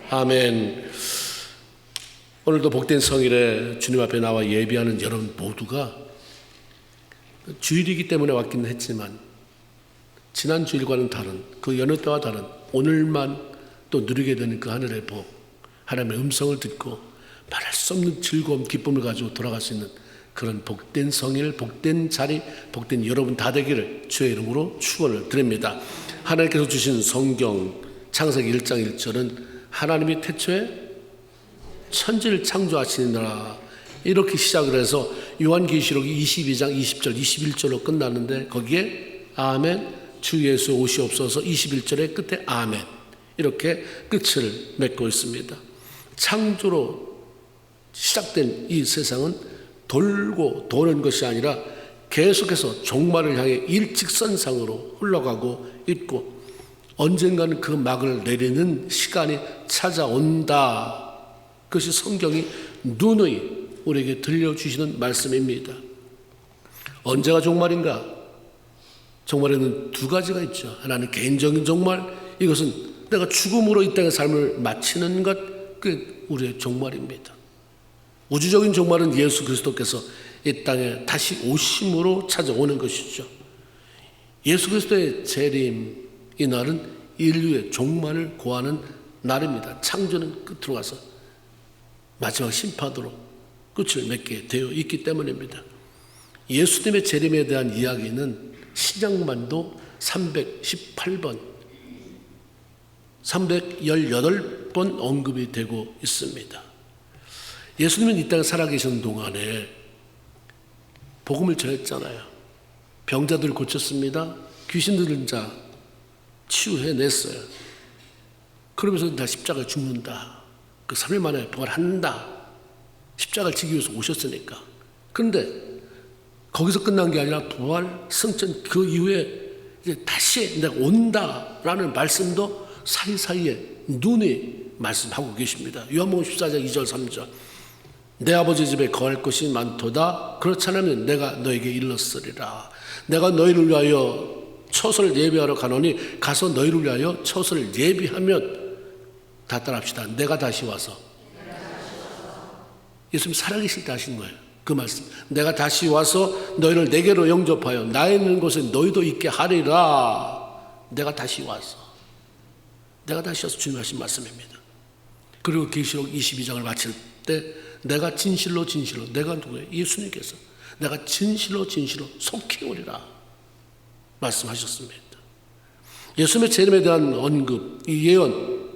아멘. 오늘도 복된 성일에 주님 앞에 나와 예배하는 여러분 모두가 주일이기 때문에 왔기는 했지만 지난 주일과는 다른, 그 여느 때와 다른 오늘만 또 누리게 되는 그 하늘의 복, 하나님의 음성을 듣고 말할 수 없는 즐거움, 기쁨을 가지고 돌아갈 수 있는 그런 복된 성일, 복된 자리, 복된 여러분 다 되기를 주의 이름으로 축원을 드립니다. 하나님께서 주신 성경 창세기 1장 1절은 하나님이 태초에 천지를 창조하시느라 이렇게 시작을 해서 요한계시록이 22장 20절 21절로 끝났는데 거기에 아멘 주 예수 오시옵소서 21절의 끝에 아멘 이렇게 끝을 맺고 있습니다. 창조로 시작된 이 세상은 돌고 도는 것이 아니라 계속해서 종말을 향해 일직선상으로 흘러가고 있고 언젠가는 그 막을 내리는 시간이 찾아온다. 그것이 성경이 누누이 우리에게 들려주시는 말씀입니다. 언제가 종말인가? 종말에는 두 가지가 있죠. 하나는 개인적인 종말, 이것은 내가 죽음으로 이 땅의 삶을 마치는 것, 그 우리의 종말입니다. 우주적인 종말은 예수 그리스도께서 이 땅에 다시 오심으로 찾아오는 것이죠. 예수 그리스도의 재림, 이 날은 인류의 종말을 고하는 날입니다. 창조는 끝으로 가서 마지막 심판으로 끝을 맺게 되어 있기 때문입니다. 예수님의 재림에 대한 이야기는 신약만도 318번, 318번 언급이 되고 있습니다. 예수님은 이 땅에 살아계신 동안에 복음을 전했잖아요. 병자들 고쳤습니다. 귀신 들린 자 치유해냈어요. 그러면서 나 십자가에 죽는다. 그 3일 만에 부활한다. 십자가를 지기 위해서 오셨으니까. 그런데 거기서 끝난 게 아니라 부활, 승천 그 이후에 이제 다시 내가 온다라는 말씀도 사이사이에 눈이 말씀하고 계십니다. 요한복음 14장 2절 3절 내 아버지 집에 거할 것이 많도다. 그렇지 않으면 내가 너에게 일렀으리라. 내가 너희를 위하여 처소를 예비하러 가노니 가서 너희를 위하여 처소를 예비하면 다 따라합시다. 내가 다시 와서 예수님 살아계실 때 하신 거예요. 그 말씀 내가 다시 와서 너희를 내게로 영접하여 나 있는 곳에 너희도 있게 하리라. 내가 다시 와서 주님 하신 말씀입니다. 그리고 계시록 22장을 마칠 때 내가 진실로 내가 누구예요? 예수님께서 내가 진실로 속히 오리라 말씀하셨습니다. 예수님의 재림에 대한 언급, 이 예언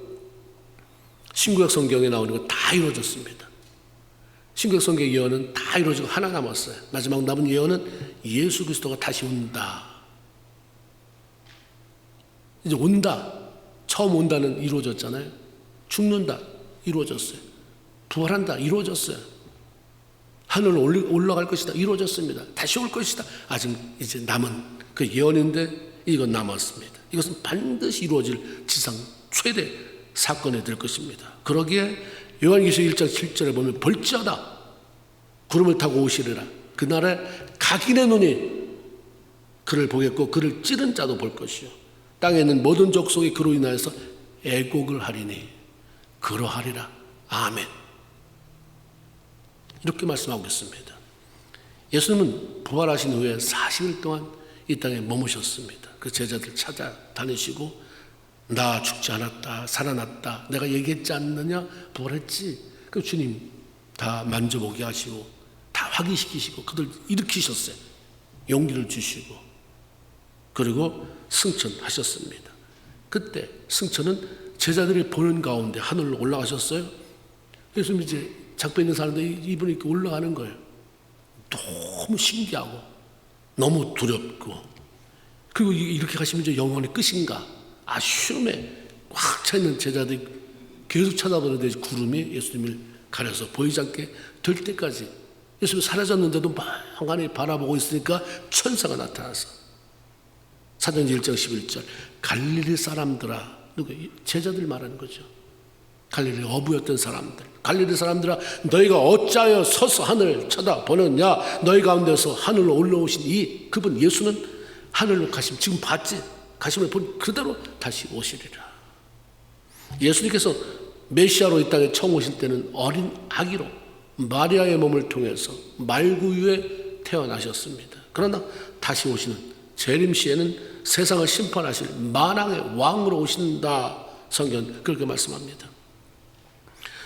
신구약 성경에 나오는 거 다 이루어졌습니다. 신구약 성경의 예언은 다 이루어지고 하나 남았어요. 마지막 남은 예언은 예수 그리스도가 다시 온다. 이제 온다. 처음 온다는 이루어졌잖아요. 죽는다. 이루어졌어요. 부활한다. 이루어졌어요. 하늘로 올라갈 것이다. 이루어졌습니다. 다시 올 것이다. 아직 이제 남은 그 예언인데 이건 남았습니다. 이것은 반드시 이루어질 지상 최대 사건이 될 것입니다. 그러기에 요한계시록 1장 7절에 보면 볼지어다 구름을 타고 오시리라. 그날에 각인의 눈이 그를 보겠고 그를 찌른 자도 볼 것이요 땅에 있는 모든 족속이 그로 인하여서 애곡을 하리니 그러하리라. 아멘. 이렇게 말씀하고 있습니다. 예수님은 부활하신 후에 40일 동안 이 땅에 머무셨습니다. 그 제자들 찾아다니시고 나 죽지 않았다, 살아났다, 내가 얘기했지 않느냐, 부활했지. 그 주님 다 만져보게 하시고 다 확인시키시고 그들 일으키셨어요. 용기를 주시고 그리고 승천하셨습니다. 그때 승천은 제자들이 보는 가운데 하늘로 올라가셨어요. 예수님 이제 잡혀 있는 사람들 이분이 이렇게 올라가는 거예요. 너무 신기하고 너무 두렵고 그리고 이렇게 가시면 이제 영원히 끝인가 아쉬움에 꽉 차있는 제자들이 계속 쳐다보는데 구름이 예수님을 가려서 보이지 않게 될 때까지 예수님이 사라졌는데도 멍하니 바라보고 있으니까 천사가 나타나서 사도행전 1장 11절 갈릴리 사람들아, 누구 제자들 말하는 거죠. 갈릴리 어부였던 사람들, 갈릴리 사람들아 너희가 어찌하여 서서 하늘을 쳐다보느냐. 너희 가운데서 하늘로 올라오신 그분 예수는 하늘로 가심 지금 봤지? 가심을 본 그대로 다시 오시리라. 예수님께서 메시아로 이 땅에 처음 오실 때는 어린 아기로 마리아의 몸을 통해서 말구유에 태어나셨습니다. 그러나 다시 오시는 재림 시에는 세상을 심판하실 만왕의 왕으로 오신다. 성경 그렇게 말씀합니다.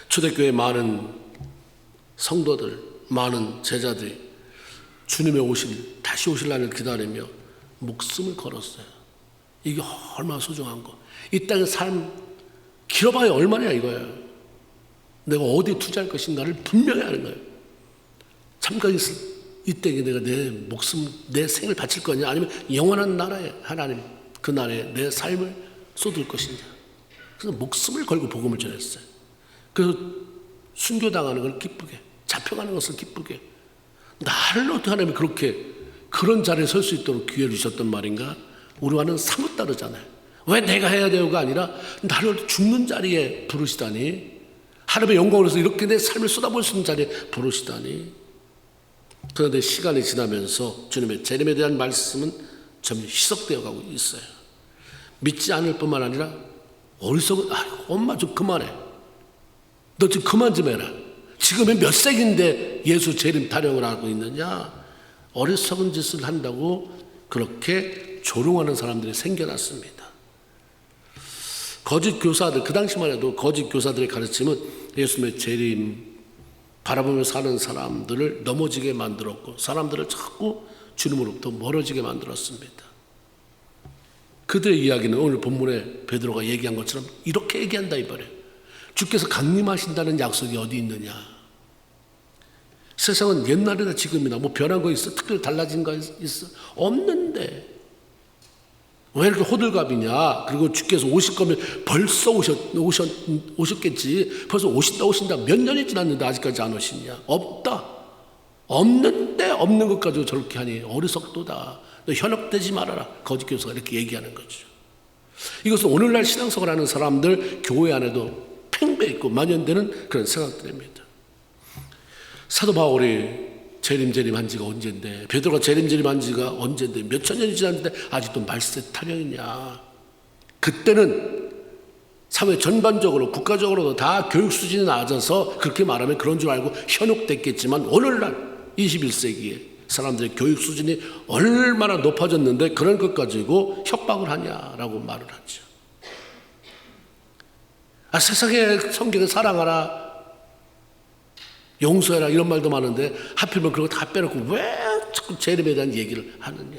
초대교회 많은 성도들, 많은 제자들이 주님의 다시 오실 날을 기다리며 목숨을 걸었어요. 이게 얼마나 소중한 거. 이 땅의 삶 길어봐야 얼마냐 이거예요. 내가 어디에 투자할 것인가를 분명히 하는 거예요. 잠깐 이때 내가 내 목숨, 내 생을 바칠 거냐, 아니면 영원한 나라에 하나님 그 나라에 내 삶을 쏟을 것이냐. 그래서 목숨을 걸고 복음을 전했어요. 그래서 순교당하는 걸 기쁘게, 잡혀가는 것을 기쁘게, 나를 어떻게 하나님이 그렇게 그런 자리에 설 수 있도록 기회를 주셨단 말인가? 우리와는 사뭇 다르잖아요. 왜 내가 해야 되고가 아니라 나를 죽는 자리에 부르시다니, 하나님의 영광을 위해서 이렇게 내 삶을 쏟아볼 수 있는 자리에 부르시다니. 그런데 시간이 지나면서 주님의 재림에 대한 말씀은 점점 희석되어 가고 있어요. 믿지 않을 뿐만 아니라 어리석은, 엄마 좀 그만해. 너 좀 그만 좀 해라. 지금은 몇 세기인데 예수 재림 타령을 하고 있느냐. 어리석은 짓을 한다고 그렇게 조롱하는 사람들이 생겨났습니다. 거짓 교사들, 그 당시만 해도 거짓 교사들의 가르침은 예수님의 재림 바라보며 사는 사람들을 넘어지게 만들었고, 사람들을 자꾸 주님으로부터 멀어지게 만들었습니다. 그들의 이야기는 오늘 본문에 베드로가 얘기한 것처럼 이렇게 얘기한다 이 말이에요. 주께서 강림하신다는 약속이 어디 있느냐. 세상은 옛날이나 지금이나 뭐 변한 거 있어? 특별히 달라진 거 있어? 없는데 왜 이렇게 호들갑이냐. 그리고 주께서 오실 거면 벌써 오셨겠지. 벌써 오신다 몇 년이 지났는데 아직까지 안 오시냐. 없다. 없는데 없는 것 가지고 저렇게 하니 어리석도다. 너 현혹되지 말아라. 거짓 교사가 이렇게 얘기하는 거죠. 이것은 오늘날 신앙생활 하는 사람들 교회 안에도 팽배 있고 만연되는 그런 생각들입니다. 사도 바울이 재림한 지가 언젠데, 베드로가 재림한 지가 언젠데, 몇천 년이 지났는데 아직도 말세 타령이냐. 그때는 사회 전반적으로 국가적으로도 다 교육 수준이 낮아서 그렇게 말하면 그런 줄 알고 현혹됐겠지만, 오늘날 21세기에 사람들의 교육 수준이 얼마나 높아졌는데 그런 것 가지고 협박을 하냐라고 말을 하죠. 세상에 성경을 사랑하라, 용서해라 이런 말도 많은데 하필이면 그런 거 다 빼놓고 왜 자꾸 재림에 대한 얘기를 하느냐.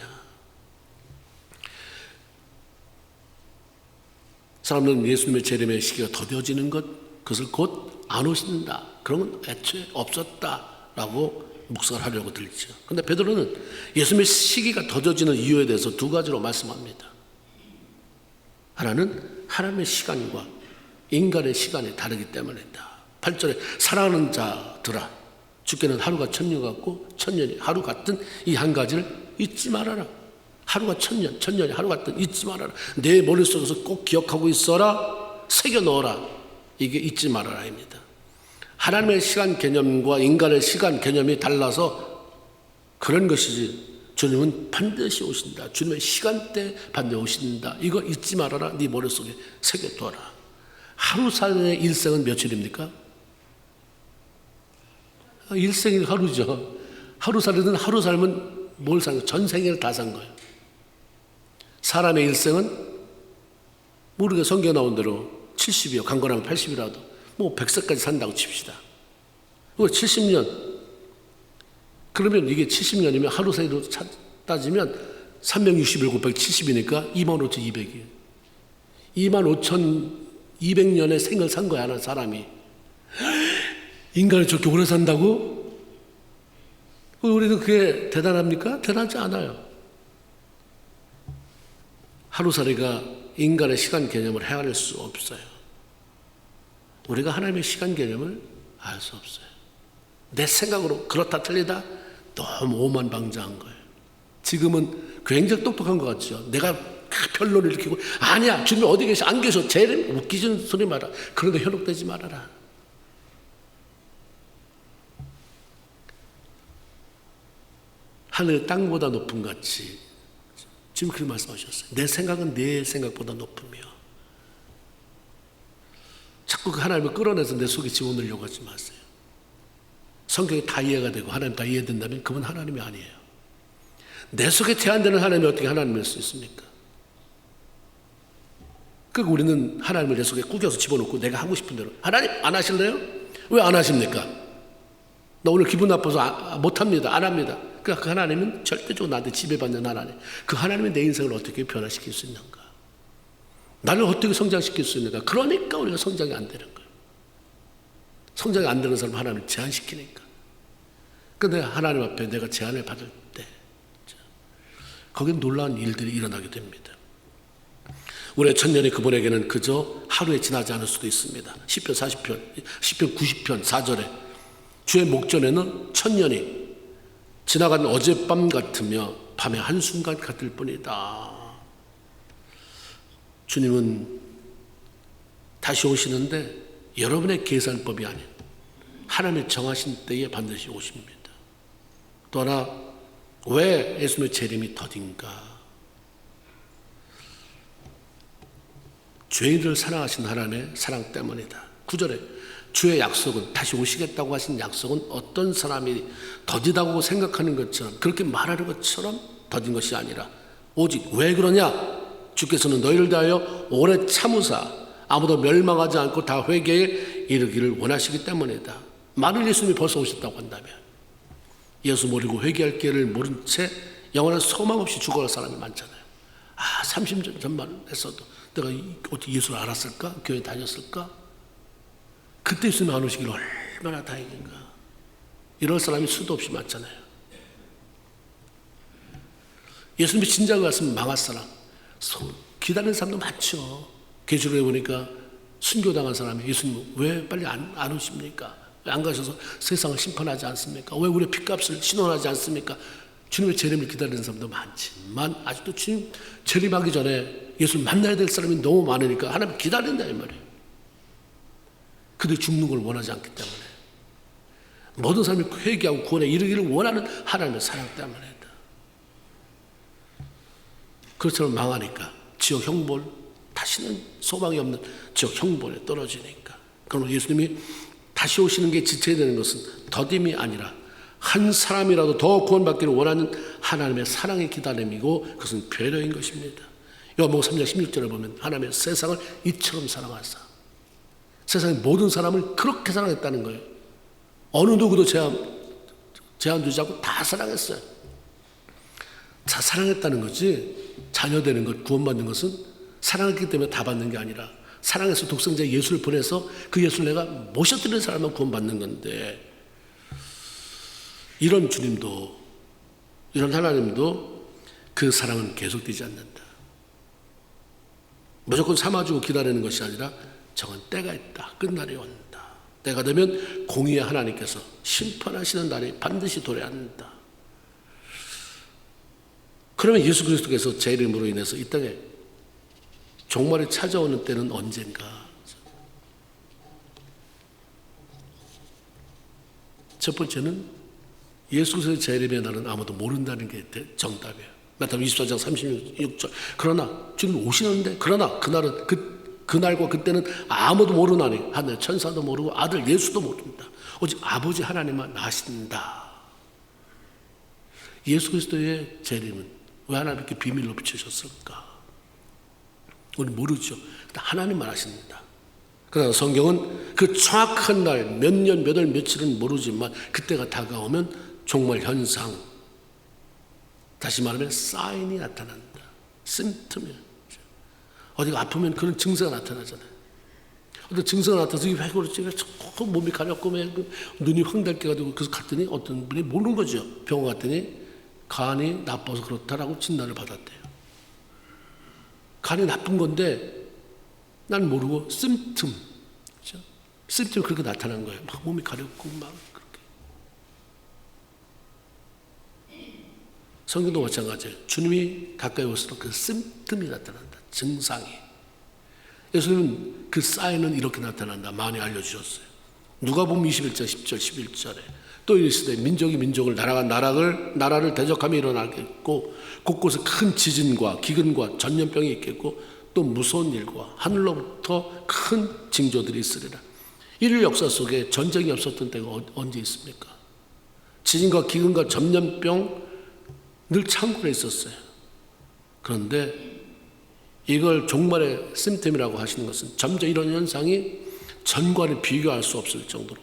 사람들은 예수님의 재림의 시기가 더뎌지는 것, 그것을 곧 안 오신다, 그런 건 애초에 없었다라고 묵상을 하려고 들죠. 그런데 베드로는 예수님의 시기가 더뎌지는 이유에 대해서 두 가지로 말씀합니다. 하나는 하나님의 시간과 인간의 시간이 다르기 때문이다. 8절에 사랑하는 자들아, 주께는 하루가 천년 같고 천년이 하루 같은 이 한 가지를 잊지 말아라. 하루가 천년, 천년이 하루 같은 잊지 말아라. 내 머릿속에서 꼭 기억하고 있어라. 새겨 넣어라. 이게 잊지 말아라입니다. 하나님의 시간 개념과 인간의 시간 개념이 달라서 그런 것이지, 주님은 반드시 오신다. 주님의 시간대 반드시 오신다. 이거 잊지 말아라. 네 머릿속에 새겨둬라. 하루살의 일생은 며칠입니까? 일생이 하루죠. 하루살이든 하루 살면 뭘 산 거예요? 전생을 다 산 거예요. 사람의 일생은 모르게 성경에 나온 대로 70이요. 강건하면 80이라도 뭐 100세까지 산다고 칩시다. 그거 70년. 그러면 이게 70년이면 하루 사이로 따지면 360일 곱하기 70이니까 25,200이에요. 25,200년의 생을 산 거야, 하나 사람이. 인간을 저렇게 오래 산다고? 우리는 그게 대단합니까? 대단하지 않아요. 하루살이가 인간의 시간 개념을 헤아릴 수 없어요. 우리가 하나님의 시간 개념을 알 수 없어요. 내 생각으로 그렇다 틀리다 너무 오만방자한 거예요. 지금은 굉장히 똑똑한 것 같죠. 내가 변론을 일으키고 아니야, 주님 어디 계셔? 안 계셔. 제일 웃기는 소리 마라. 그런데 현혹되지 말아라. 하늘 땅보다 높은 같이 지금 그렇게 말씀하셨어요. 내 생각은 내 생각보다 높으며. 자꾸 그 하나님을 끌어내서 내 속에 집어넣으려고 하지 마세요. 성경이 다 이해가 되고 하나님 다 이해된다면 그분 하나님이 아니에요. 내 속에 제한되는 하나님이 어떻게 하나님일 수 있습니까? 그리고 우리는 하나님을 내 속에 꾸겨서 집어넣고 내가 하고 싶은 대로. 하나님 안 하실래요? 왜 안 하십니까? 나 오늘 기분 나빠서 못합니다. 안 합니다. 그러니까 그 하나님은 절대적으로 나한테 지배받는 하나님. 그 하나님이 내 인생을 어떻게 변화시킬 수 있는가? 나를 어떻게 성장시킬 수 있는가? 그러니까 우리가 성장이 안 되는 거예요. 성장이 안 되는 사람 하나님을 제한시키니까. 근데 하나님 앞에 내가 제한을 받을 때 거기에 놀라운 일들이 일어나게 됩니다. 우리의 천년이 그분에게는 그저 하루에 지나지 않을 수도 있습니다. 시편 40편, 시편 90편 4절에 주의 목전에는 천년이 지나간 어젯밤 같으며 밤의 한순간 같을 뿐이다. 주님은 다시 오시는데 여러분의 계산법이 아닌 하나님의 정하신 때에 반드시 오십니다. 또 하나, 왜 예수님의 재림이 더딘가? 죄인들을 사랑하신 하나님의 사랑 때문이다. 9절에 주의 약속은, 다시 오시겠다고 하신 약속은 어떤 사람이 더디다고 생각하는 것처럼, 그렇게 말하는 것처럼 더딘 것이 아니라 오직 왜 그러냐? 주께서는 너희를 대하여 오래 참으사 아무도 멸망하지 않고 다 회개에 이르기를 원하시기 때문이다. 만일 예수님이 벌써 오셨다고 한다면 예수 모르고 회개할 기회를 모른 채 영원한 소망 없이 죽어갈 사람이 많잖아요. 30년 전만 했어도 내가 어떻게 예수를 알았을까? 교회 다녔을까? 그때 예수님이 안 오시길 얼마나 다행인가. 이럴 사람이 수도 없이 많잖아요. 예수님이 진작에 왔으면 망할 사람, 기다리는 사람도 많죠. 계시록에 보니까 순교당한 사람이 예수님 왜 빨리 안 오십니까? 왜 안 가셔서 세상을 심판하지 않습니까? 왜 우리의 핏값을 신원하지 않습니까? 주님의 재림을 기다리는 사람도 많지만 아직도 주님 재림하기 전에 예수를 만나야 될 사람이 너무 많으니까 하나님 기다린다 이 말이에요. 그들이 죽는 걸 원하지 않기 때문에, 모든 사람이 회개하고 구원에 이르기를 원하는 하나님의 사랑 때문이다. 그렇처럼 망하니까 지옥 형벌, 다시는 소망이 없는 지옥 형벌에 떨어지니까. 그러면 예수님이 다시 오시는 게 지쳐야 되는 것은 더딤이 아니라 한 사람이라도 더 구원받기를 원하는 하나님의 사랑의 기다림이고, 그것은 배려인 것입니다. 요한복음 3장 16절에 보면 하나님의 세상을 이처럼 사랑하사, 세상의 모든 사람을 그렇게 사랑했다는 거예요. 어느 누구도 제한 두지 않고 다 사랑했어요. 다 사랑했다는 거지, 자녀 되는 것, 구원받는 것은 사랑했기 때문에 다 받는 게 아니라 사랑해서 독생자 예수를 보내서 그 예수를 내가 모셔드리는 사람만 구원받는 건데, 이런 주님도, 이런 하나님도 그 사랑은 계속되지 않는다. 무조건 삼아주고 기다리는 것이 아니라 정한 때가 있다. 끝날이 온다. 때가 되면 공의의 하나님께서 심판하시는 날이 반드시 도래한다. 그러면 예수 그리스도께서 제 이름으로 인해서 이 땅에 종말이 찾아오는 때는 언젠가? 첫 번째는 예수 그리스도의 재림의 날은 아무도 모른다는 게 정답이에요. 마태복음 24장 36절. 그러나 주님 오시는데, 그러나 그날은 그날과 그때는 아무도 모르나니 하늘 천사도 모르고 아들 예수도 모른다. 오직 아버지 하나님만 아신다. 예수 그리스도의 재림은 왜 하나님 이렇게 비밀로 붙이셨을까? 우리 모르죠. 하나님만 아십니다. 그러나 성경은 그 정확한 날, 몇 년, 몇 월, 며칠은 모르지만 그때가 다가오면 종말 현상, 다시 말하면 사인이 나타난다. 심пт이에요. 어디가 아프면 그런 증세가 나타나잖아요. 어떤 증세가 나타나서 왜 그렇지? 자꾸 몸이 가렵고 눈이 황달게 가지고 그래서 갔더니 어떤 분이 모르는 거죠. 병원 갔더니 간이 나빠서 그렇다라고 진단을 받았대요. 간이 나쁜 건데 난 모르고 심пт, 그렇죠? 심пт이 그렇게 나타난 거예요. 막 몸이 가렵고 막 그렇게. 성경도 마찬가지예요. 주님이 가까이 올수록 그 심пт이 나타난다. 증상이. 예수님은 그 사인은 이렇게 나타난다. 많이 알려주셨어요. 누가복음 21장 10절 11절에 또 이르시되 민족이 민족을 나라가 나라를 대적하며 일어나겠고 곳곳에 큰 지진과 기근과 전염병이 있겠고 또 무서운 일과 하늘로부터 큰 징조들이 있으리라. 인류 역사 속에 전쟁이 없었던 때가 언제 있습니까? 지진과 기근과 전염병 늘 창궐해 있었어요. 그런데 이걸 종말의 심템이라고 하시는 것은 점점 이런 현상이 전과를 비교할 수 없을 정도로,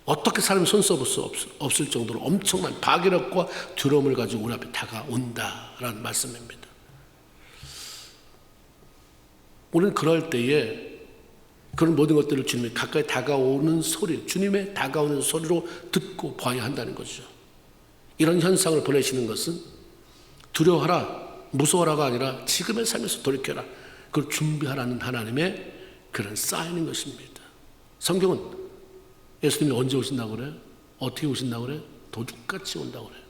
어떻게 사람이 손써볼 수 없을 정도로 엄청난 파괴력과 두려움을 가지고 우리 앞에 다가온다라는 말씀입니다. 우리는 그럴 때에 그런 모든 것들을 주님이 가까이 다가오는 소리, 주님의 다가오는 소리로 듣고 봐야 한다는 것이죠. 이런 현상을 보내시는 것은 두려워하라, 무서워라가 아니라 지금의 삶에서 돌이켜라, 그걸 준비하라는 하나님의 그런 사인인 것입니다. 성경은 예수님이 언제 오신다고 그래요? 어떻게 오신다고 그래요? 도둑같이 온다고 그래요.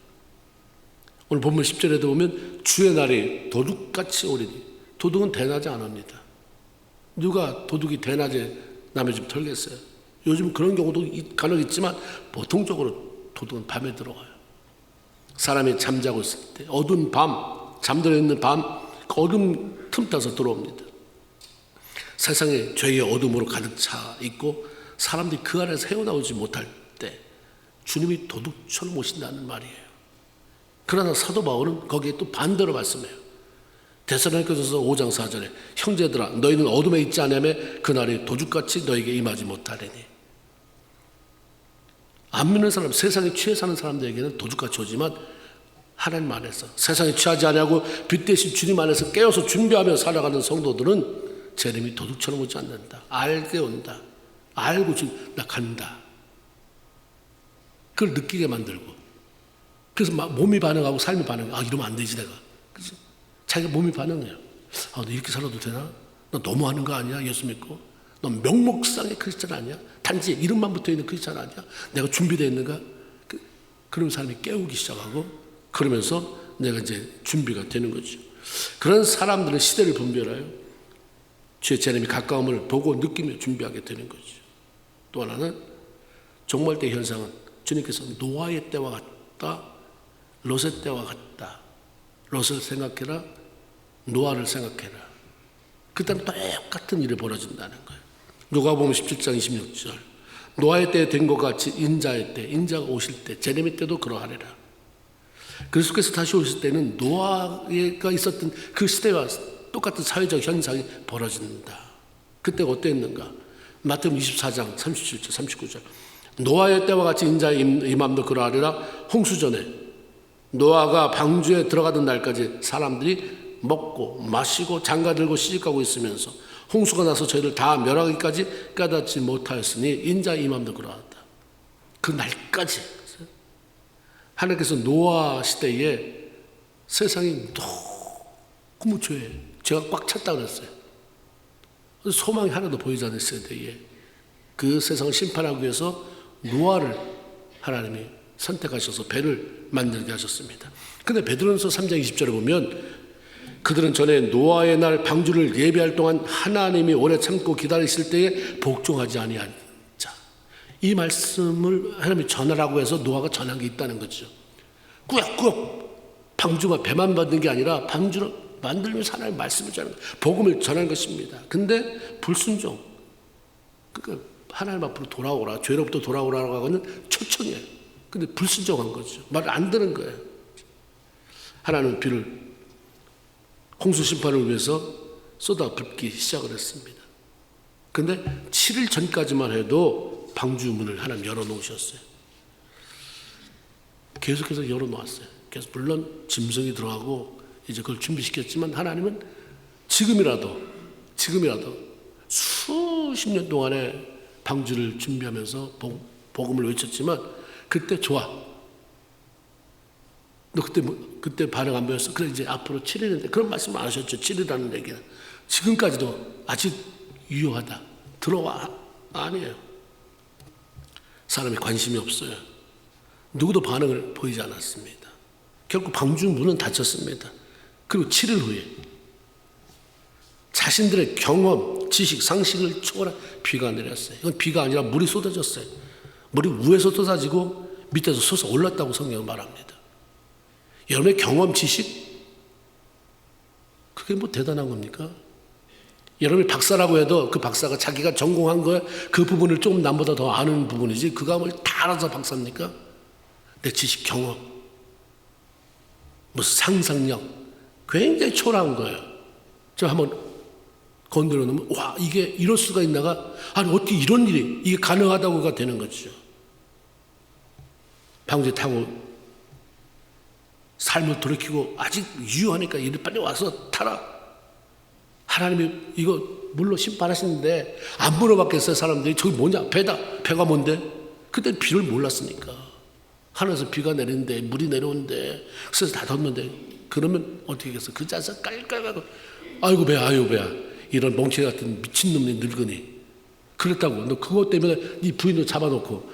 오늘 본문 10절에도 보면 주의 날이 도둑같이 오리니, 도둑은 대낮에 안 옵니다. 누가 도둑이 대낮에 남의 집 털겠어요? 요즘 그런 경우도 간혹 있지만 보통적으로 도둑은 밤에 들어와요. 사람이 잠자고 있을 때, 어두운 밤, 잠들어 있는 밤, 어둠 틈타서 들어옵니다. 세상에 죄의 어둠으로 가득 차 있고 사람들이 그 안에서 헤어나오지 못할 때 주님이 도둑처럼 오신다는 말이에요. 그러나 사도 바울은 거기에 또 반대로 말씀해요. 데살로니가전서 5장 4절에 형제들아 너희는 어둠에 있지 않으며 그날이 도둑같이 너에게 임하지 못하리니. 안 믿는 사람, 세상에 취해 사는 사람들에게는 도둑같이 오지만 하나님 안에서 세상에 취하지 아니하고 빛 대신 주님 안에서 깨어서 준비하며 살아가는 성도들은 재림이 도둑처럼 오지 않는다. 알게 온다. 알고 지금 나 간다. 그걸 느끼게 만들고, 그래서 막 몸이 반응하고 삶이 반응해. 아, 이러면 안 되지 내가. 그치? 자기가 몸이 반응해요. 아, 너 이렇게 살아도 되나? 너 너무하는 거 아니야? 예수 믿고? 너 명목상의 크리스찬 아니야? 단지 이름만 붙어있는 크리스찬 아니야? 내가 준비되어 있는가? 그런 사람이 깨우기 시작하고, 그러면서 내가 이제 준비가 되는 거죠. 그런 사람들은 시대를 분별해요. 주의 재림이 가까움을 보고 느끼며 준비하게 되는 거죠. 또 하나는 종말 때 현상은 주님께서 노아의 때와 같다, 롯의 때와 같다. 롯을 생각해라, 노아를 생각해라. 그때는 똑같은 일이 벌어진다는 거예요. 누가복음 17장 26절 노아의 때에 된 것 같이 인자의 때, 인자가 오실 때, 재림의 때도 그러하리라. 그리스도께서 다시 오실 때는 노아가 있었던 그 시대와 똑같은 사회적 현상이 벌어진다. 그때가 어땠는가? 마태복음 24장 37절 39절 노아의 때와 같이 인자의 임함도 그러하리라. 홍수전에 노아가 방주에 들어가던 날까지 사람들이 먹고 마시고 장가들고 시집가고 있으면서 홍수가 나서 저희를 다 멸하기까지 깨닫지 못하였으니 인자의 임함도 그러하다. 그 날까지 하나님께서 노아 시대에 세상이 너무 죄가 꽉 찼다 그랬어요. 소망이 하나도 보이지 않았을 때에 그 세상을 심판하기 위해서 노아를 하나님이 선택하셔서 배를 만들게 하셨습니다. 근데 베드로전서 3장 20절에 보면 그들은 전에 노아의 날 방주를 예비할 동안 하나님이 오래 참고 기다리실 때에 복종하지 아니한 자. 이 말씀을 하나님이 전하라고 해서 노아가 전한 게 있다는 거죠. 꾸역꾸역 방주가 배만 만든 게 아니라 방주를 만들면서 하나님의 말씀을 전하는 거예요. 복음을 전하는 것입니다. 근데 불순종, 그러니까 하나님 앞으로 돌아오라, 죄로부터 돌아오라고 하고는 초청이에요. 근데 불순종한 거죠. 말을 안 듣는 거예요. 하나님은 비를 홍수 심판을 위해서 쏟아붓기 시작을 했습니다. 근데 7일 전까지만 해도 방주 문을 하나님 열어놓으셨어요. 계속해서 열어놓았어요. 그래서 물론 짐승이 들어가고 이제 그걸 준비시켰지만 하나님은 지금이라도 수십 년 동안에 방주를 준비하면서 복음을 외쳤지만 그때 좋아. 너 그때 반응 안 보였어? 그래 이제 앞으로 7일인데 그런 말씀 안 하셨죠. 7일이라는 얘기는 지금까지도 아직 유효하다. 들어와. 아니에요. 사람이 관심이 없어요. 누구도 반응을 보이지 않았습니다. 결국 방주 문은 닫혔습니다. 그리고 7일 후에 자신들의 경험, 지식, 상식을 초월한 비가 내렸어요. 이건 비가 아니라 물이 쏟아졌어요. 물이 위에서 쏟아지고 밑에서 솟아 올랐다고 성경은 말합니다. 여러분의 경험, 지식, 그게 그게 뭐 대단한 겁니까? 여러분이 박사라고 해도 그 박사가 자기가 전공한 거 그 부분을 조금 남보다 더 아는 부분이지 그가 뭘 다 알아서 박사입니까? 내 지식 경험, 무슨 상상력 굉장히 초라한 거예요. 저 한번 건드려 놓으면 와 이게 이럴 수가 있나가 아니 어떻게 이런 일이 이게 가능하다고가 되는 거죠. 방제 타고 삶을 돌이키고 아직 유효하니까 이리 빨리 와서 타라. 하나님이 이거 물로 심판하시는데 안 물어봤겠어요. 사람들이 저기 뭐냐 배다. 배가 뭔데? 그때 비를 몰랐으니까. 하늘에서 비가 내리는데 물이 내려오는데 그래서 다 덮는데 그러면 어떻게 하겠어? 그 자서 깔깔깔 아이고 배야 이런 멍청이 같은 미친놈이 늙으니 그랬다고. 너 그것 때문에 네 부인도 잡아놓고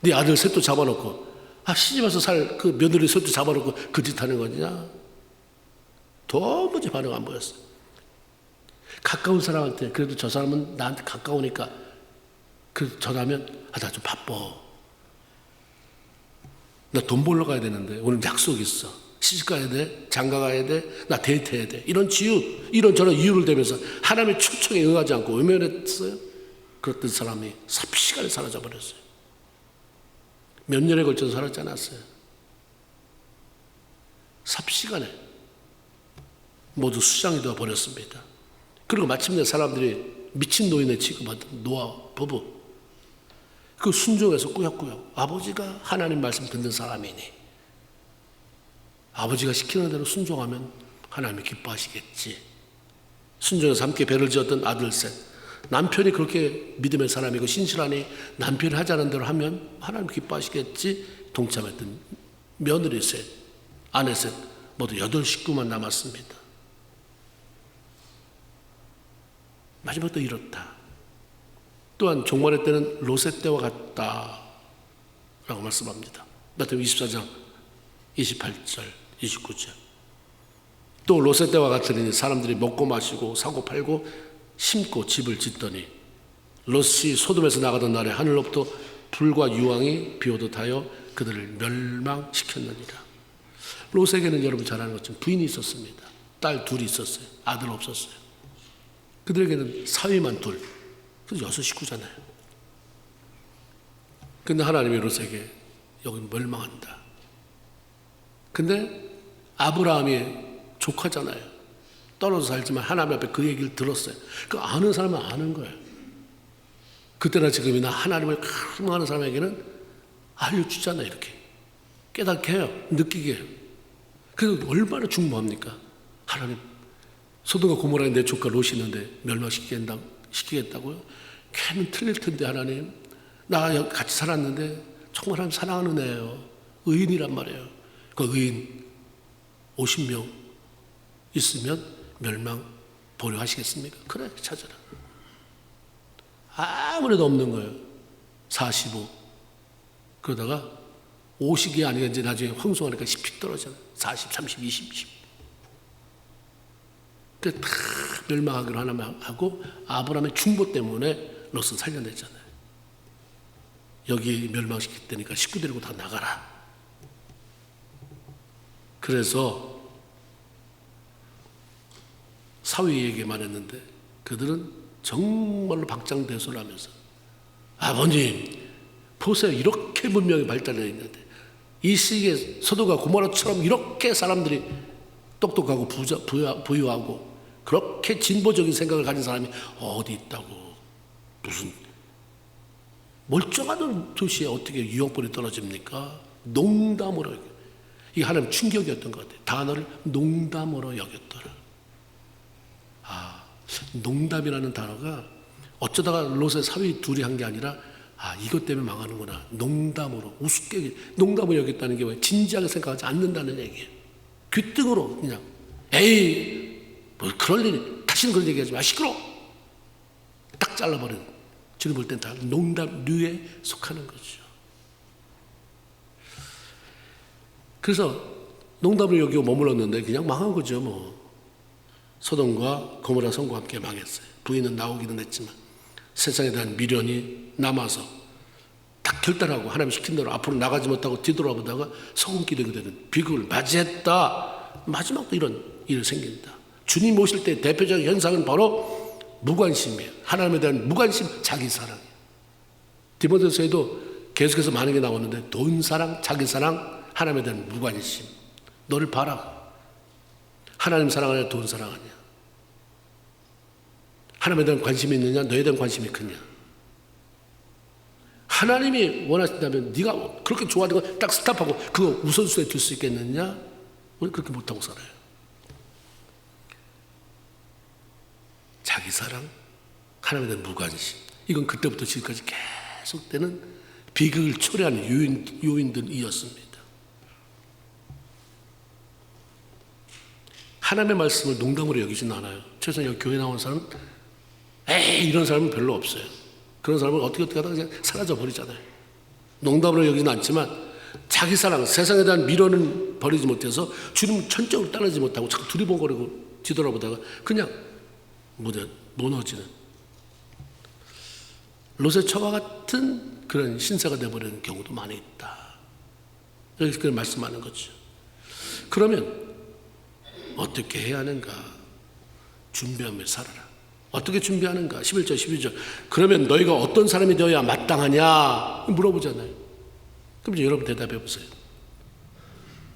네 아들 셋도 잡아놓고 시집와서 살 그 며느리 셋도 잡아놓고 그 짓 하는 거냐? 도무지 반응 안 보였어. 가까운 사람한테 그래도 저 사람은 나한테 가까우니까 그 전화하면 나 좀 바빠. 나 돈 벌러 가야 되는데 오늘 약속 있어. 시집 가야 돼. 장가 가야 돼. 나 데이트해야 돼. 이런 이런저런 이유를 대면서 하나님의 초청에 응하지 않고 외면했어요. 그랬던 사람이 삽시간에 사라져 버렸어요. 몇 년에 걸쳐서 사라지지 않았어요. 삽시간에 모두 수장이 되어 버렸습니다. 그리고 마침내 사람들이 미친 노인에 취급하던 노아 부부 그 순종에서 꾸역꾸역 아버지가 하나님 말씀 듣는 사람이니 아버지가 시키는 대로 순종하면 하나님이 기뻐하시겠지. 순종해서 함께 배를 지었던 아들 셋 남편이 그렇게 믿음의 사람이고 신실하니 남편이 하자는 대로 하면 하나님 기뻐하시겠지. 동참했던 며느리 셋 아내 셋 모두 8식구만 남았습니다. 마지막도 이렇다. 또한 종말의 때는 롯의 때와 같다라고 말씀합니다. 마태복음 24장 28절 29절 또 롯의 때와 같으니 사람들이 먹고 마시고 사고 팔고 심고 집을 짓더니 롯이 소돔에서 나가던 날에 하늘로부터 불과 유황이 비오듯 하여 그들을 멸망시켰느니라. 롯에게는 여러분 잘 아는 것처럼 부인이 있었습니다. 딸 둘이 있었어요. 아들 없었어요. 그들에게는 사위만 둘, 그래서 6식구잖아요. 근데 하나님이 롯에게 여기 멸망한다. 근데 아브라함이 조카잖아요. 떨어져 살지만 하나님 앞에 그 얘기를 들었어요. 그 아는 사람은 아는 거예요. 그때나 지금이나 하나님을 갈망하는 사람에게는 알려주잖아요. 이렇게 깨닫게 해요. 느끼게 해요. 그래서 얼마나 중보합니까? 하나님 소돔과 고모라에 내 조카 롯이 있는데 멸망시키겠다고요? 걔는 틀릴 텐데 하나님 나 같이 살았는데 정말 하나님 사랑하는 애예요. 의인이란 말이에요. 그 의인 50명 있으면 멸망 보류하시겠습니까? 그래 찾아라. 아무래도 없는 거예요. 45 그러다가 50이 아니라 이제 나중에 황송하니까 10씩 떨어져요. 40, 30, 20, 10 다 멸망하기로 하나만 하고 아브라함의 중보 때문에 롯은 살려냈잖아요. 여기 멸망시킬 때니까 식구 데리고 다 나가라. 그래서 사위에게만 했는데 그들은 정말로 박장대소하면서 아버님 보세요. 이렇게 문명이 발달되어 있는데 이 시기에 소돔과 고모라처럼 이렇게 사람들이 똑똑하고 부유하고 그렇게 진보적인 생각을 가진 사람이 어디 있다고. 무슨 멀쩡한 도시에 어떻게 유형불이 떨어집니까? 농담으로. 이게 하나님 충격이었던 것 같아요. 단어를 농담으로 여겼더라. 농담이라는 단어가 어쩌다가 롯의 사위 둘이 한 게 아니라 이것 때문에 망하는구나. 농담으로 우습게 농담을 여겼다는 게 왜 진지하게 생각하지 않는다는 얘기예요. 귀등으로 그냥 에이 뭐 그럴 일이 다시는 그런 얘기하지 마. 시끄러워. 딱 잘라버리는. 지금 볼 땐 다 농담류에 속하는 거죠. 그래서 농담을 여기고 머물렀는데 그냥 망한 거죠. 뭐 소돔과 고모라 성과 함께 망했어요. 부인은 나오기는 했지만 세상에 대한 미련이 남아서 딱 결단하고 하나님 시킨 대로 앞으로 나가지 못하고 뒤돌아보다가 소금기둥이 되는 비극을 맞이했다. 마지막도 이런 일이 생긴다. 주님 오실 때 대표적인 현상은 바로 무관심이에요. 하나님에 대한 무관심, 자기 사랑이에요. 디모데서에도 계속해서 많은 게 나오는데 돈 사랑, 자기 사랑, 하나님에 대한 무관심. 너를 봐라. 하나님 사랑하냐, 돈 사랑하냐. 하나님에 대한 관심이 있느냐, 너에 대한 관심이 크냐. 하나님이 원하신다면 네가 그렇게 좋아하는 거 딱 스탑하고 그거 우선순위에 둘 수 있겠느냐? 우리 그렇게 못하고 살아요. 자기 사랑, 하나님에 대한 무관심. 이건 그때부터 지금까지 계속되는 비극을 초래하는 요인들이었습니다. 하나님의 말씀을 농담으로 여기진 않아요. 최소한 여기 교회 나온 사람은 에이 이런 사람은 별로 없어요. 그런 사람은 어떻게 하다가 그냥 사라져 버리잖아요. 농담으로 여기진 않지만 자기 사랑, 세상에 대한 미련은 버리지 못해서 주님 천적으로 따르지 못하고 자꾸 두리번거리고 뒤돌아보다가 그냥 무너지는 롯의 처와 같은 그런 신세가 되어버리는 경우도 많이 있다. 여기서 그런 말씀하는 거죠. 그러면 어떻게 해야 하는가? 준비하며 살아라. 어떻게 준비하는가? 11절 12절. 그러면 너희가 어떤 사람이 되어야 마땅하냐? 물어보잖아요. 그럼 이제 여러분 대답해 보세요.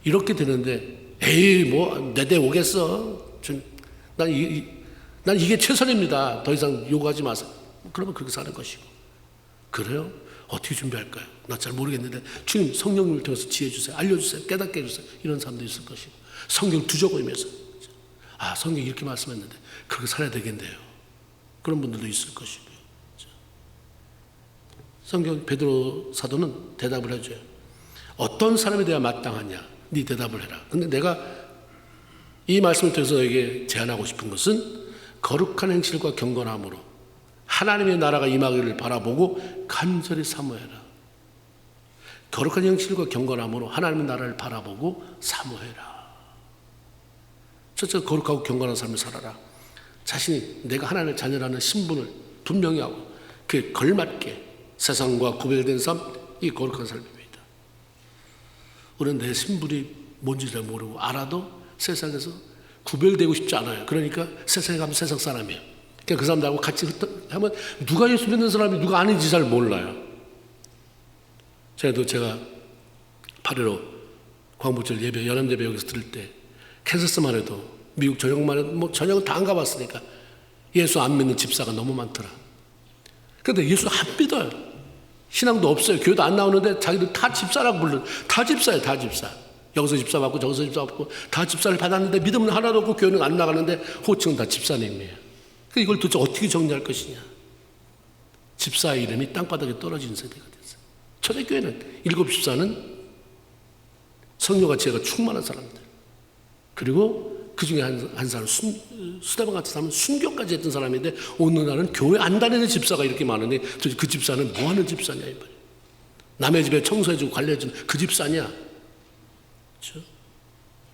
이렇게 되는데 에이 뭐 내 대 오겠어. 난 이게 최선입니다. 더 이상 요구하지 마세요. 그러면 그렇게 사는 것이고. 그래요? 어떻게 준비할까요? 나 잘 모르겠는데 주님 성령님을 통해서 지혜 주세요. 알려주세요. 깨닫게 해주세요. 이런 사람도 있을 것이고. 성경 두저거리면서 아 성경이 이렇게 말씀했는데 그렇게 살아야 되겠네요. 그런 분들도 있을 것이고요. 성경 베드로 사도는 대답을 해줘요. 어떤 사람에 대해 마땅하냐? 네 대답을 해라. 근데 내가 이 말씀을 통해서 너에게 제안하고 싶은 것은 거룩한 행실과 경건함으로 하나님의 나라가 임하기를 바라보고 간절히 사모해라. 거룩한 행실과 경건함으로 하나님의 나라를 바라보고 사모해라. 첫째 거룩하고 경건한 삶을 살아라. 자신이 내가 하나님의 자녀라는 신분을 분명히 하고 그에 걸맞게 세상과 구별된 삶, 이 거룩한 삶입니다. 우리는 내 신분이 뭔지 잘 모르고 알아도 세상에서 구별되고 싶지 않아요. 그러니까 세상에 가면 세상 사람이에요. 그러니까 그 사람들하고 같이 하면 누가 예수 믿는 사람이 누가 아닌지 잘 몰라요. 제가 8.15 광복절 예배, 연합 예배 여기서 들을 때 캔서스만 해도 미국 전역만 해도 뭐 전역은 다 안 가봤으니까 예수 안 믿는 집사가 너무 많더라. 그런데 예수 안 믿어요. 신앙도 없어요. 교회도 안 나오는데 자기들 다 집사라고 부르는 다 집사예요. 다 집사. 여기서 집사 받고 저기서 집사 받고 다 집사를 받았는데 믿음은 하나도 없고 교회는 안 나가는데 호칭은 다 집사님이에요. 이걸 도대체 어떻게 정리할 것이냐. 집사의 이름이 땅바닥에 떨어진 세대가 됐어요. 초대교회는 7 집사는 성령과 지혜가 충만한 사람들. 그리고 그 중에 한 사람 수다방 같은 사람은 순교까지 했던 사람인데 오늘날은 교회 안 다니는 집사가 이렇게 많은데 그 집사는 뭐 하는 집사냐 이 말이에요. 남의 집에 청소해주고 관리해주는 그 집사냐. 그렇죠?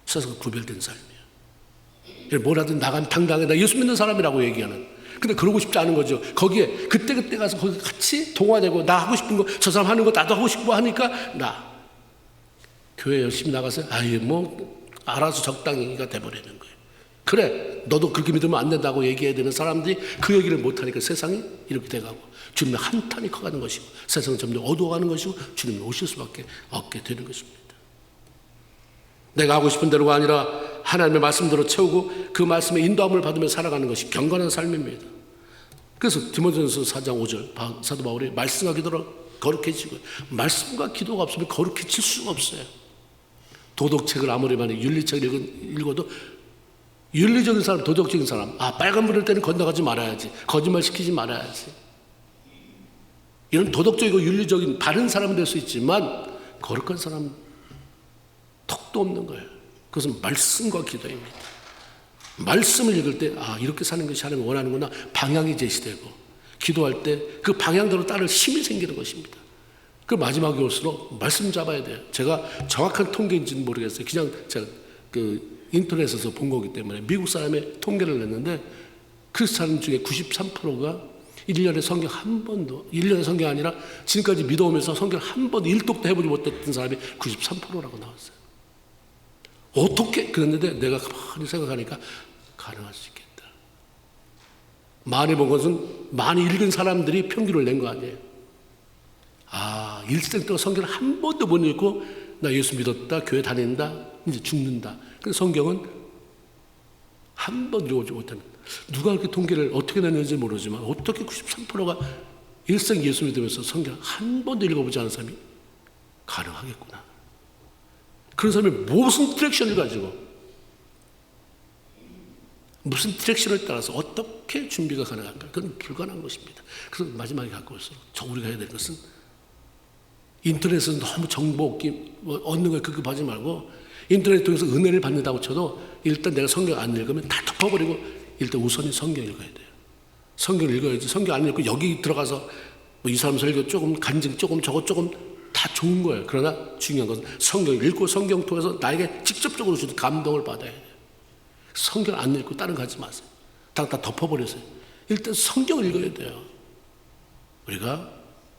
세상과 구별된 삶이에요. 뭐라든 나가면 당당해 나 예수 믿는 사람이라고 얘기하는. 근데 그러고 싶지 않은 거죠. 거기에 그때 가서 거기 같이 동화되고 나 하고 싶은 거 저 사람 하는 거 나도 하고 싶고 하니까 나 교회 열심히 나가서 아예 뭐 알아서 적당히가 돼버리는 거예요. 그래 너도 그렇게 믿으면 안 된다고 얘기해야 되는 사람들이 그 얘기를 못하니까 세상이 이렇게 돼가고 주님의 한탄이 커가는 것이고 세상은 점점 어두워가는 것이고 주님이 오실 수밖에 없게 되는 것입니다. 내가 하고 싶은 대로가 아니라 하나님의 말씀대로 채우고 그 말씀의 인도함을 받으며 살아가는 것이 경건한 삶입니다. 그래서 디모데전서 4장 5절 사도 바울이 말씀과 기도로 거룩해지고 말씀과 기도가 없으면 거룩해질 수가 없어요. 도덕책을 아무리 많이 윤리책을 읽어도 윤리적인 사람, 도덕적인 사람 빨간불일 때는 건너가지 말아야지, 거짓말 시키지 말아야지, 이런 도덕적이고 윤리적인 바른 사람은 될 수 있지만 거룩한 사람은 턱도 없는 거예요. 그것은 말씀과 기도입니다. 말씀을 읽을 때 이렇게 사는 것이 하나님이 원하는구나 방향이 제시되고 기도할 때 그 방향대로 따를 힘이 생기는 것입니다. 그 마지막에 올수록 말씀 잡아야 돼요. 제가 정확한 통계인지는 모르겠어요. 그냥 제가 그 인터넷에서 본 거기 때문에 미국 사람의 통계를 냈는데 그 사람 중에 93%가 1년에 성경 한 번도 1년에 성경 아니라 지금까지 믿어오면서 성경 한 번도 일독도 해보지 못했던 사람이 93%라고 나왔어요. 어떻게 그랬는데 내가 가만히 생각하니까 가능할 수 있겠다. 많이 본 것은 많이 읽은 사람들이 평균을 낸 거 아니에요. 일생 동안 성경을 한 번도 못 읽고 나 예수 믿었다, 교회 다닌다, 이제 죽는다. 근데 성경은 한 번 읽어보지 못합니다. 누가 그렇게 통계를 어떻게 내는지 모르지만 어떻게 93%가 일생 예수 믿으면서 성경 한 번도 읽어보지 않은 사람이 가능하겠구나. 그런 사람이 무슨 디렉션을 가지고 무슨 디렉션을 따라서 어떻게 준비가 가능할까? 그건 불가능한 것입니다. 그래서 마지막에 갖고 올수록 우리가 해야 될 것은 인터넷에서 너무 정보 얻기, 얻는 걸 급급하지 말고 인터넷 통해서 은혜를 받는다고 쳐도 일단 내가 성경 안 읽으면 다 덮어버리고 일단 우선이 성경 읽어야 돼요. 성경 읽어야지. 성경 안 읽고 여기 들어가서 이 사람 설교 조금 간증 조금 저것 조금 다 좋은 거예요. 그러나 중요한 것은 성경 읽고 성경 통해서 나에게 직접적으로 주는 감동을 받아야 돼요. 성경 안 읽고 다른 거 하지 마세요. 다 덮어버리세요. 일단 성경을 읽어야 돼요. 우리가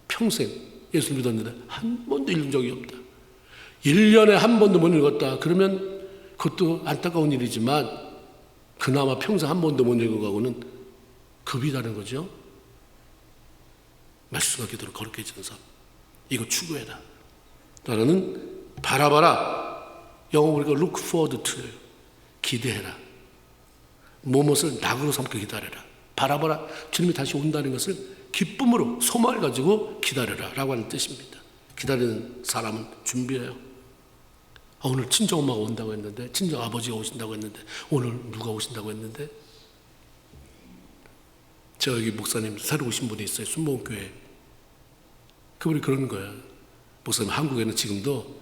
평생 예수 믿었는데 한 번도 읽은 적이 없다. 1년에 한 번도 못 읽었다. 그러면 그것도 안타까운 일이지만 그나마 평생 한 번도 못 읽은 거하고는 급이 다른 거죠. 말씀과 기도로 거룩해 지는 삶. 이거 추구해라. 나는 바라봐라. 영어 우리가 look forward to. 기대해라. 무엇을 낙으로 삼고 기다려라. 바라봐라. 주님이 다시 온다는 것을 기쁨으로 소망을 가지고 기다려라 라고 하는 뜻입니다. 기다리는 사람은 준비해요. 오늘 친정엄마가 온다고 했는데, 친정아버지가 오신다고 했는데, 오늘 누가 오신다고 했는데, 여기 목사님 새로 오신 분이 있어요. 순복음교회. 그분이 그러는 거야. 목사님 한국에는 지금도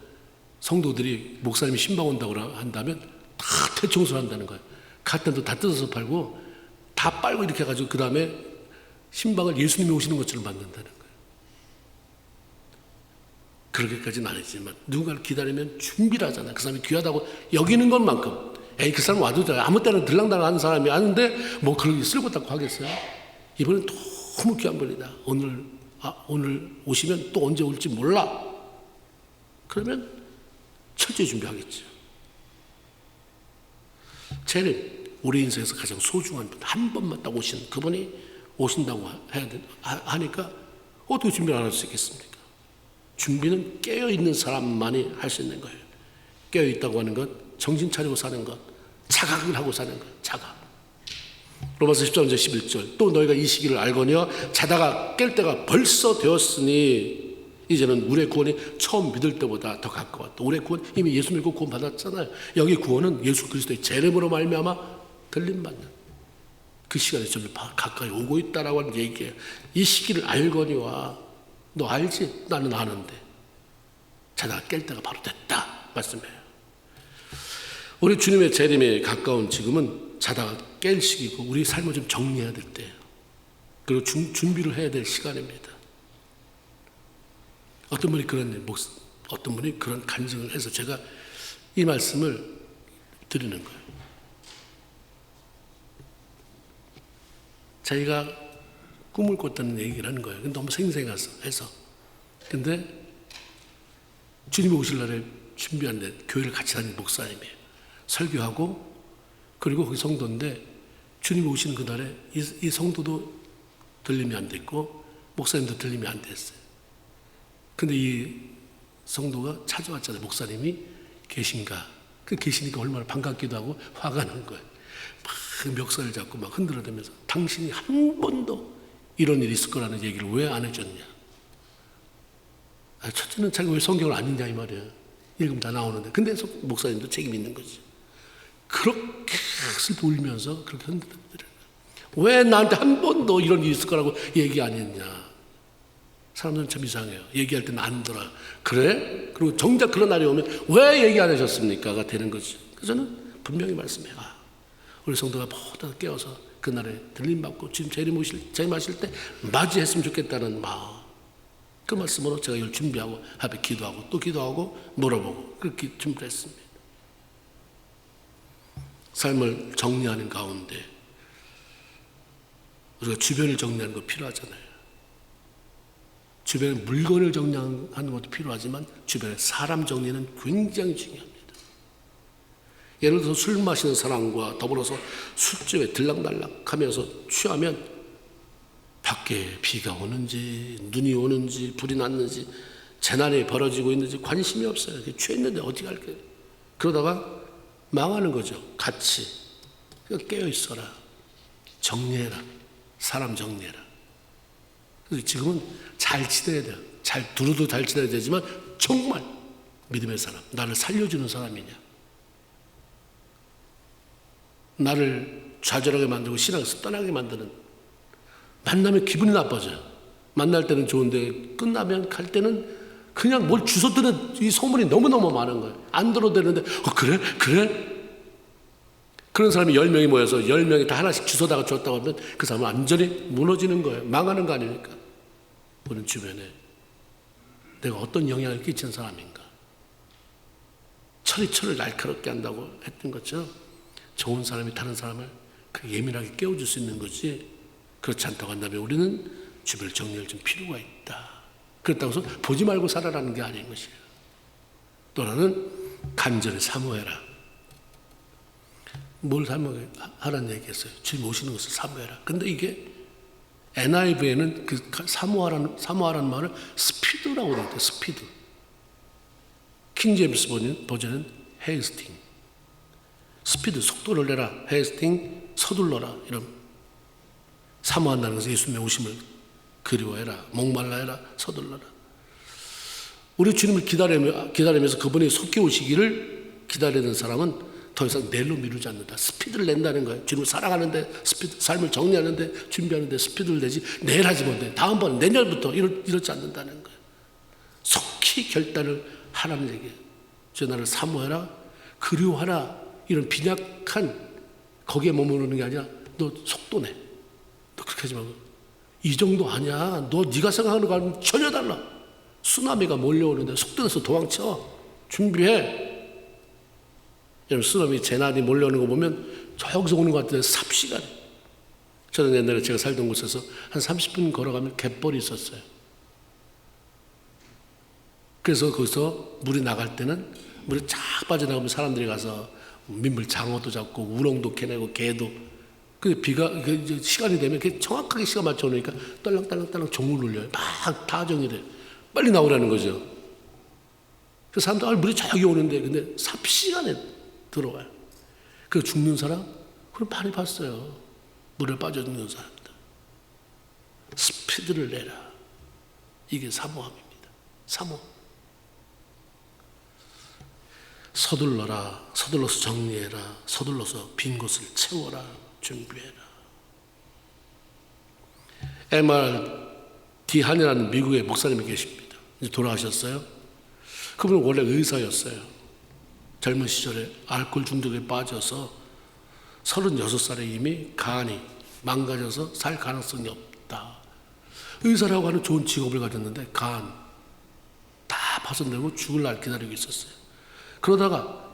성도들이 목사님이 신방 온다고 한다면 다 대청소를 한다는 거야. 갓단도 다 뜯어서 팔고 다 빨고 이렇게 해가지고 그 다음에 신방을 예수님이 오시는 것처럼 만든다는 거예요. 그렇게까지는 아니지만 누군가를 기다리면 준비를 하잖아. 그 사람이 귀하다고 여기는 것만큼 그 사람 와도 돼. 아무 때나 들랑달랑 하는 사람이 아는데 뭐 그런 게 쓸고 닦고 하겠어요? 이번엔 너무 귀한 분이다. 오늘 오시면 또 언제 올지 몰라. 그러면 철저히 준비하겠죠. 재림, 우리 인생에서 가장 소중한 분, 한 번만 딱 오시는 그분이 오신다고 하니까 어떻게 준비를 안 할 수 있겠습니까? 준비는 깨어있는 사람만이 할 수 있는 거예요. 깨어있다고 하는 것, 정신 차리고 사는 것, 자각을 하고 사는 것, 자각. 로마서 13장 11절 또 너희가 이 시기를 알거니와 자다가 깰 때가 벌써 되었으니 이제는 우리의 구원이 처음 믿을 때보다 더 가까웠다. 우리의 구원 이미 예수 믿고 구원 받았잖아요. 여기 구원은 예수 그리스도의 재림으로 말미암아 들림받는 그 시간이 점점 가까이 오고 있다라고 하는 얘기예요. 이 시기를 알거니와 너 알지? 나는 아는데 자다가 깰 때가 바로 됐다 말씀해요. 우리 주님의 재림에 가까운 지금은 자다가 깰 시기고 우리 삶을 좀 정리해야 될 때예요. 그리고 준비를 해야 될 시간입니다. 어떤 분이 그런 간증을 해서 제가 이 말씀을 드리는 거예요. 자기가 꿈을 꿨다는 얘기를 하는 거예요. 너무 생생해서. 근데 주님이 오실 날에 준비하는데 교회를 같이 다니는 목사님이에요. 설교하고 그리고 거기 성도인데 주님이 오시는 그날에 이 성도도 들림이 안 됐고 목사님도 들림이 안 됐어요. 근데 이 성도가 찾아왔잖아요. 목사님이 계신가. 계시니까 얼마나 반갑기도 하고 화가 난 거예요. 막 멱살을 잡고 막 흔들어대면서 당신이 한 번도 이런 일이 있을 거라는 얘기를 왜 안 해줬냐. 첫째는 자기가 왜 성경을 안 읽냐 이 말이에요. 읽으면 다 나오는데. 근데 목사님도 책임 있는 거지. 그렇게 슬퍼 울면서 그렇게 흔들어대는 거예요. 왜 나한테 한 번도 이런 일이 있을 거라고 얘기 안 했냐. 사람들은 참 이상해요. 얘기할 때는 안 들어. 그래? 그리고 정작 그런 날이 오면 왜 얘기 안 하셨습니까?가 되는 거죠. 그래서 저는 분명히 말씀해요. 우리 성도가 모두 깨어서 그날에 들림받고 지금 재림하실 때 맞이했으면 좋겠다는 마음. 그 말씀으로 제가 이걸 준비하고 앞에 기도하고 또 기도하고 물어보고 그렇게 준비를 했습니다. 삶을 정리하는 가운데 우리가 주변을 정리하는 거 필요하잖아요. 주변의 물건을 정리하는 것도 필요하지만 주변의 사람 정리는 굉장히 중요합니다. 예를 들어서 술 마시는 사람과 더불어서 술집에 들락날락하면서 취하면 밖에 비가 오는지 눈이 오는지 불이 났는지 재난이 벌어지고 있는지 관심이 없어요. 취했는데 어디 갈게. 그러다가 망하는 거죠. 같이. 그러니까 깨어 있어라. 정리해라. 사람 정리해라. 그래서 지금은 잘 지내야 돼요. 두루도 잘 지내야 되지만 정말 믿음의 사람, 나를 살려주는 사람이냐, 나를 좌절하게 만들고 신앙에서 떠나게 만드는, 만나면 기분이 나빠져요. 만날 때는 좋은데 끝나면 갈 때는 그냥 뭘 주워드는 이 소문이 너무너무 많은 거예요. 안 들어도 되는데 그래? 그런 사람이 10명이 모여서 10명이 다 하나씩 주워다가 줬다고 하면 그 사람은 완전히 무너지는 거예요. 망하는 거 아닙니까? 우리는 주변에 내가 어떤 영향을 끼친 사람인가. 철을 날카롭게 한다고 했던 것처럼 좋은 사람이 다른 사람을 예민하게 깨워줄 수 있는 거지, 그렇지 않다고 한다면 우리는 주변을 정리할 좀 필요가 있다. 그렇다고 해서 보지 말고 살아라는 게 아닌 것이에요. 또 하나는 간절히 사모해라. 뭘 사모하라는 얘기했어요. 주님 오시는 것을 사모해라. 근데 이게 NIV에는 그 사모하라는 말을 스피드라고 되어 있대요. 스피드. 킹제임스 버전은 헤이스팅. 스피드, 속도를 내라. 헤이스팅, 서둘러라. 이런. 사모한다는 것은 예수님의 오심을 그리워해라. 목말라 해라. 서둘러라. 우리 주님을 기다리면서 그분이 속히 오시기를 기다리는 사람은 더 이상 내일로 미루지 않는다. 스피드를 낸다는 거예요. 주님을 사랑하는데 스피드, 삶을 정리하는데 준비하는데 스피드를 내지 내일 하지 못해. 다음번 내년부터 이렇지 않는다는 거예요. 속히 결단을 하라는 얘기예요. 저 나를 사모해라, 그리워하라. 이런 빈약한 거기에 머무르는 게 아니라 너 속도 내. 너 그렇게 하지 말고 이 정도 아니야. 너 네가 생각하는 거하고는 전혀 달라. 쓰나미가 몰려오는데 속도 내서 도망쳐. 준비해. 여러분, 쓰나미 재난이 몰려오는 거 보면 저기서 오는 것 같은데 삽시간. 저는 옛날에 제가 살던 곳에서 한 30분 걸어가면 갯벌이 있었어요. 그래서 거기서 물이 나갈 때는 물이 쫙 빠져나가면 사람들이 가서 민물 장어도 잡고 우렁도 캐내고 개도. 그 비가 이제 시간이 되면 정확하게 시간 맞춰 놓으니까 딸랑딸랑딸랑 종을 울려요. 막 다 정리돼. 빨리 나오라는 거죠. 그 사람들 물이 저기 오는데 근데 삽시간에 들어와요. 그 죽는 사람? 그럼 많이 봤어요. 물에 빠져 죽는 사람들. 스피드를 내라. 이게 사모함입니다. 사모. 서둘러라. 서둘러서 정리해라. 서둘러서 빈 곳을 채워라. 준비해라. MRD 한이라는 미국의 목사님이 계십니다. 이제 돌아가셨어요. 그분은 원래 의사였어요. 젊은 시절에 알코올 중독에 빠져서 36살에 이미 간이 망가져서 살 가능성이 없다. 의사라고 하는 좋은 직업을 가졌는데 간 다 파손되고 죽을 날 기다리고 있었어요. 그러다가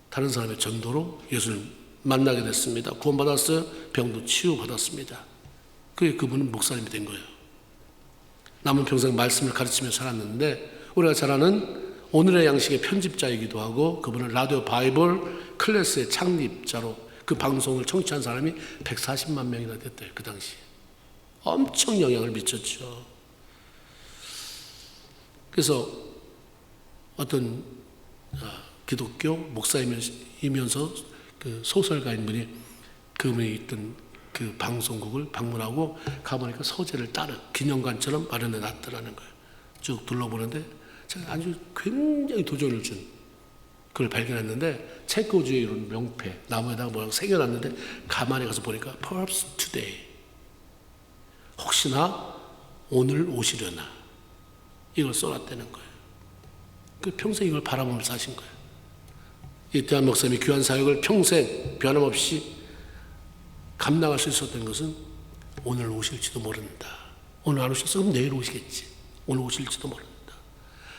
다른 사람의 전도로 예수를 만나게 됐습니다. 구원받았어요. 병도 치유받았습니다. 그분은 목사님이 된 거예요. 남은 평생 말씀을 가르치며 살았는데 우리가 잘 아는 오늘의 양식의 편집자이기도 하고 그분은 라디오 바이블 클래스의 창립자로 그 방송을 청취한 사람이 140만 명이나 됐대요. 그 당시에. 엄청 영향을 미쳤죠. 그래서 어떤 기독교 목사이면서 그 소설가인 분이 그분이 있던 그 방송국을 방문하고 가보니까 서재를 따로 기념관처럼 마련해 놨더라는 거예요. 쭉 둘러보는데 제가 아주 굉장히 도전을 준 그걸 발견했는데 체코주의 이런 명패 나무에다가 뭐라고 새겨놨는데 가만히 가서 보니까 Perhaps today, 혹시나 오늘 오시려나, 이걸 써놨다는 거예요. 그 평생 이걸 바라보면서 사신 거예요. 이태환 목사님이 귀한 사역을 평생 변함없이 감당할 수 있었던 것은 오늘 오실지도 모른다. 오늘 안 오셨어? 그럼 내일 오시겠지. 오늘 오실지도 모른다.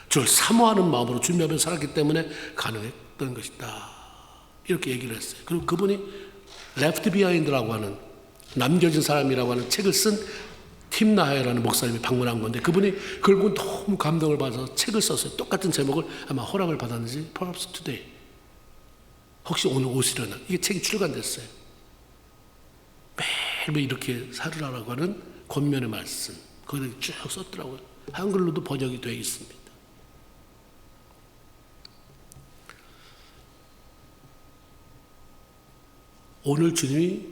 저를 사모하는 마음으로 준비하면서 살았기 때문에 가능했던 것이다. 이렇게 얘기를 했어요. 그리고 그분이 Left Behind라고 하는 남겨진 사람이라고 하는 책을 쓴 팀 나하야라는 목사님이 방문한 건데 그분이 그걸 보고 너무 감동을 받아서 책을 썼어요. 똑같은 제목을 아마 허락을 받았는지 Perhaps Today, 혹시 오늘 오시려나? 이게 책이 출간됐어요. 매일매일 이렇게 살으라고 하는 권면의 말씀 거기다 쭉 썼더라고요. 한글로도 번역이 되어 있습니다. 오늘 주님이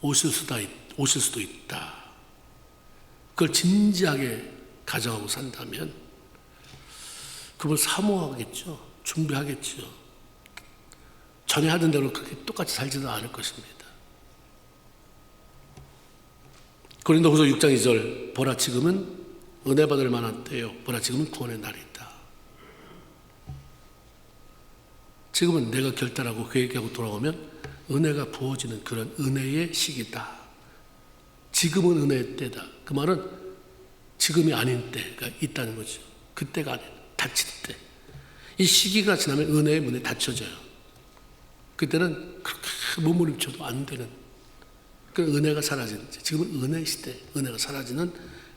오실 수도 있다. 그걸 진지하게 가정하고 산다면 그걸 사모하겠죠. 준비하겠죠. 전에 하던 대로 그렇게 똑같이 살지는 않을 것입니다. 고린도후서 6장 2절 보라 지금은 은혜 받을 만한 때요. 보라 지금은 구원의 날이다. 지금은 내가 결단하고 계획하고 돌아오면 은혜가 부어지는 그런 은혜의 시기다. 지금은 은혜의 때다. 그 말은 지금이 아닌 때가 있다는 거죠. 그때가 아닌 닫힐 때. 이 시기가 지나면 은혜의 문이 닫혀져요. 그때는 그렇게 몸부림쳐도 안 되는 그 은혜가 사라지는, 지금은 은혜 시대, 은혜가 사라지는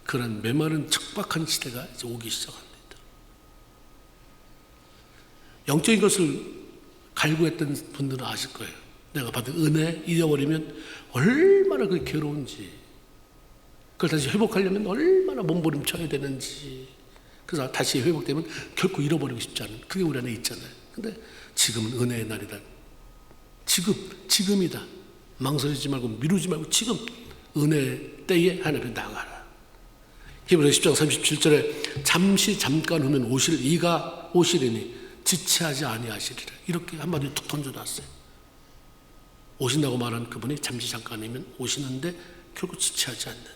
그런 메마른 척박한 시대가 이제 오기 시작합니다. 영적인 것을 갈구했던 분들은 아실 거예요. 내가 받은 은혜 잊어버리면 얼마나 그게 괴로운지, 그걸 다시 회복하려면 얼마나 몸부림쳐야 되는지, 그래서 다시 회복되면 결코 잃어버리고 싶지 않은 그게 우리 안에 있잖아요. 근데 지금은 은혜의 날이다. 지금이다. 망설이지 말고 미루지 말고 지금 은혜 때에 하나님 앞에 나가라. 히브리서 10장 37절에 잠깐 후면 오실 이가 오시리니 지체하지 아니하시리라. 이렇게 한마디로 툭 던져놨어요. 오신다고 말한 그분이 잠깐이면 오시는데 결국 지체하지 않는다.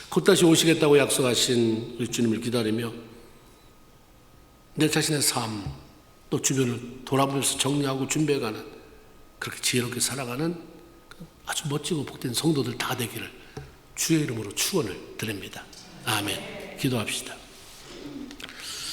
곧 다시 오시겠다고 약속하신 우리 주님을 기다리며 내 자신의 삶, 또 주변을 돌아보면서 정리하고 준비해가는, 그렇게 지혜롭게 살아가는 아주 멋지고 복된 성도들 다 되기를 주의 이름으로 축원을 드립니다. 아멘. 기도합시다.